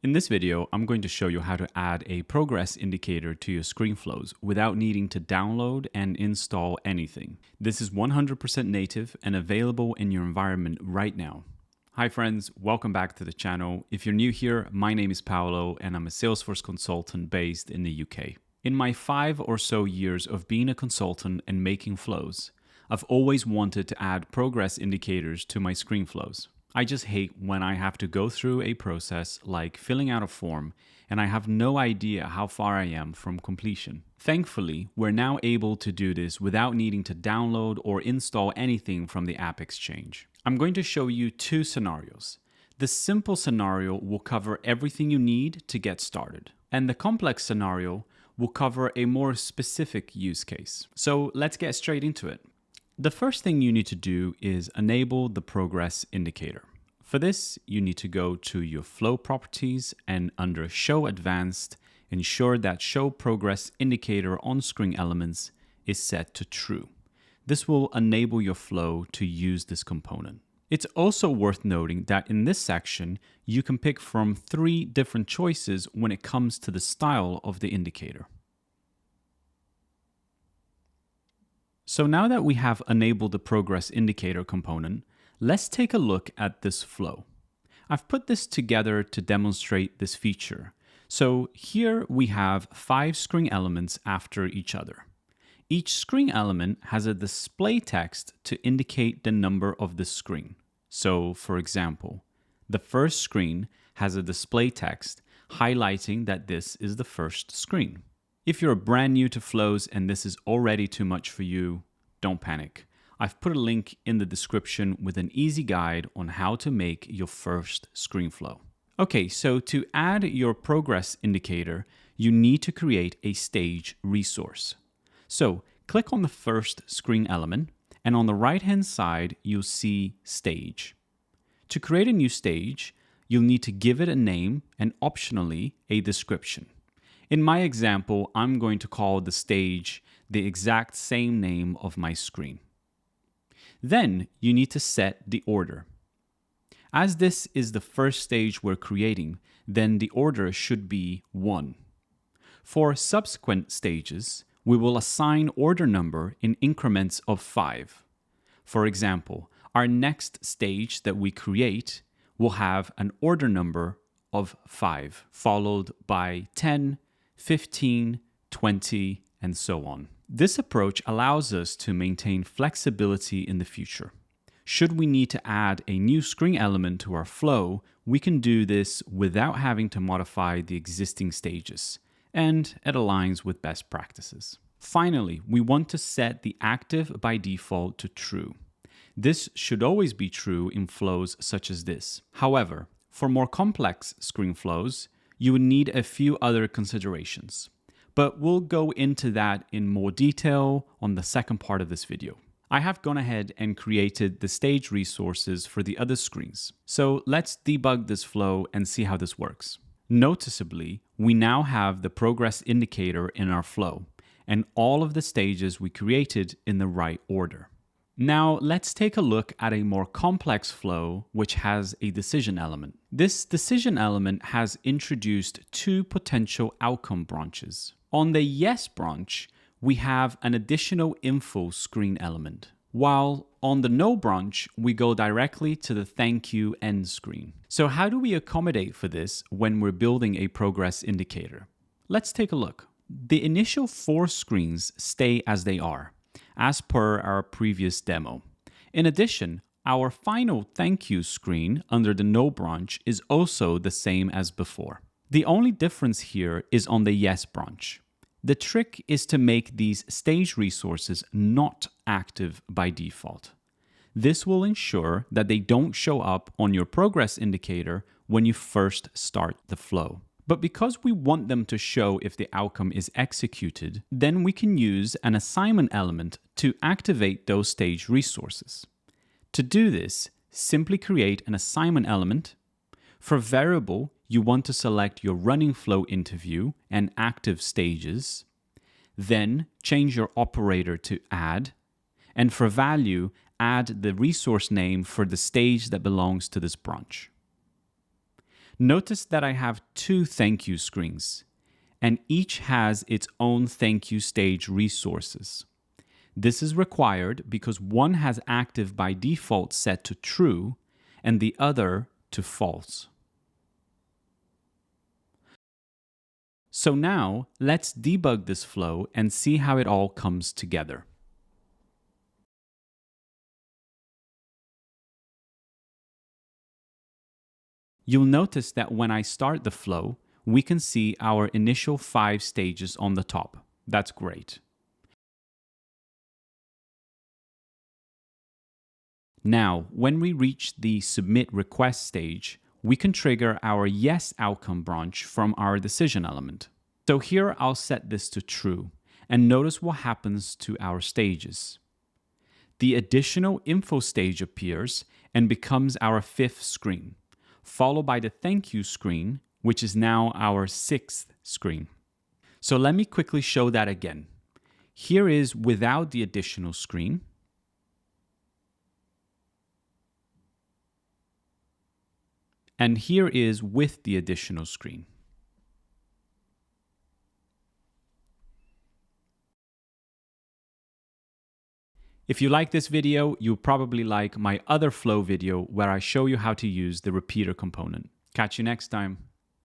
In this video, I'm going to show you how to add a progress indicator to your ScreenFlows without needing to download and install anything. This is 100% native and available in your environment right now. Hi friends, welcome back to the channel. If you're new here, my name is Paolo and I'm a Salesforce consultant based in the UK. In my 5 or so years of being a consultant and making flows, I've always wanted to add progress indicators to my ScreenFlows. I just hate when I have to go through a process like filling out a form and I have no idea how far I am from completion. Thankfully, we're now able to do this without needing to download or install anything from the App Exchange. I'm going to show you 2 scenarios. The simple scenario will cover everything you need to get started, and the complex scenario will cover a more specific use case. So let's get straight into it. The first thing you need to do is enable the progress indicator. For this, you need to go to your flow properties and under Show Advanced, ensure that Show Progress Indicator on Screen Elements is set to True. This will enable your flow to use this component. It's also worth noting that in this section, you can pick from 3 different choices when it comes to the style of the indicator. So now that we have enabled the progress indicator component, let's take a look at this flow. I've put this together to demonstrate this feature. So here we have 5 screen elements after each other. Each screen element has a display text to indicate the number of the screen. So for example, the first screen has a display text highlighting that this is the first screen. If you're brand new to flows and this is already too much for you, don't panic. I've put a link in the description with an easy guide on how to make your first screen flow. Okay, so to add your progress indicator, you need to create a stage resource. So click on the first screen element, and on the right-hand side, you'll see stage. To create a new stage, you'll need to give it a name and optionally a description. In my example, I'm going to call the stage the exact same name of my screen. Then you need to set the order. As this is the first stage we're creating, then the order should be 1. For subsequent stages, we will assign order number in increments of 5. For example, our next stage that we create will have an order number of 5, followed by 10, 15, 20, and so on. This approach allows us to maintain flexibility in the future. Should we need to add a new screen element to our flow, we can do this without having to modify the existing stages, and it aligns with best practices. Finally, we want to set the active by default to true. This should always be true in flows such as this. However, for more complex screen flows, you would need a few other considerations, but we'll go into that in more detail on the second part of this video. I have gone ahead and created the stage resources for the other screens. So let's debug this flow and see how this works. Noticeably, we now have the progress indicator in our flow and all of the stages we created in the right order. Now let's take a look at a more complex flow which has a decision element. This decision element has introduced 2 potential outcome branches. On the yes branch, we have an additional info screen element, while on the no branch, we go directly to the thank you end screen. So how do we accommodate for this when we're building a progress indicator? Let's take a look. The initial 4 screens stay as they are, as per our previous demo. In addition, our final thank you screen under the no branch is also the same as before. The only difference here is on the yes branch. The trick is to make these stage resources not active by default. This will ensure that they don't show up on your progress indicator when you first start the flow. But because we want them to show if the outcome is executed, then we can use an assignment element to activate those stage resources. To do this, simply create an assignment element. For variable, you want to select your running flow interview and active stages. Then change your operator to add. And for value, add the resource name for the stage that belongs to this branch. Notice that I have two thank you screens, and each has its own thank you stage resources. This is required because one has active by default set to true and the other to false. So now let's debug this flow and see how it all comes together. You'll notice that when I start the flow, we can see our initial 5 stages on the top. That's great. Now, when we reach the submit request stage, we can trigger our yes outcome branch from our decision element. So here I'll set this to true, and notice what happens to our stages. The additional info stage appears and becomes our 5th screen, followed by the thank you screen, which is now our 6th screen. So let me quickly show that again. Here is without the additional screen. And here is with the additional screen. If you like this video, you'll probably like my other flow video where I show you how to use the repeater component. Catch you next time.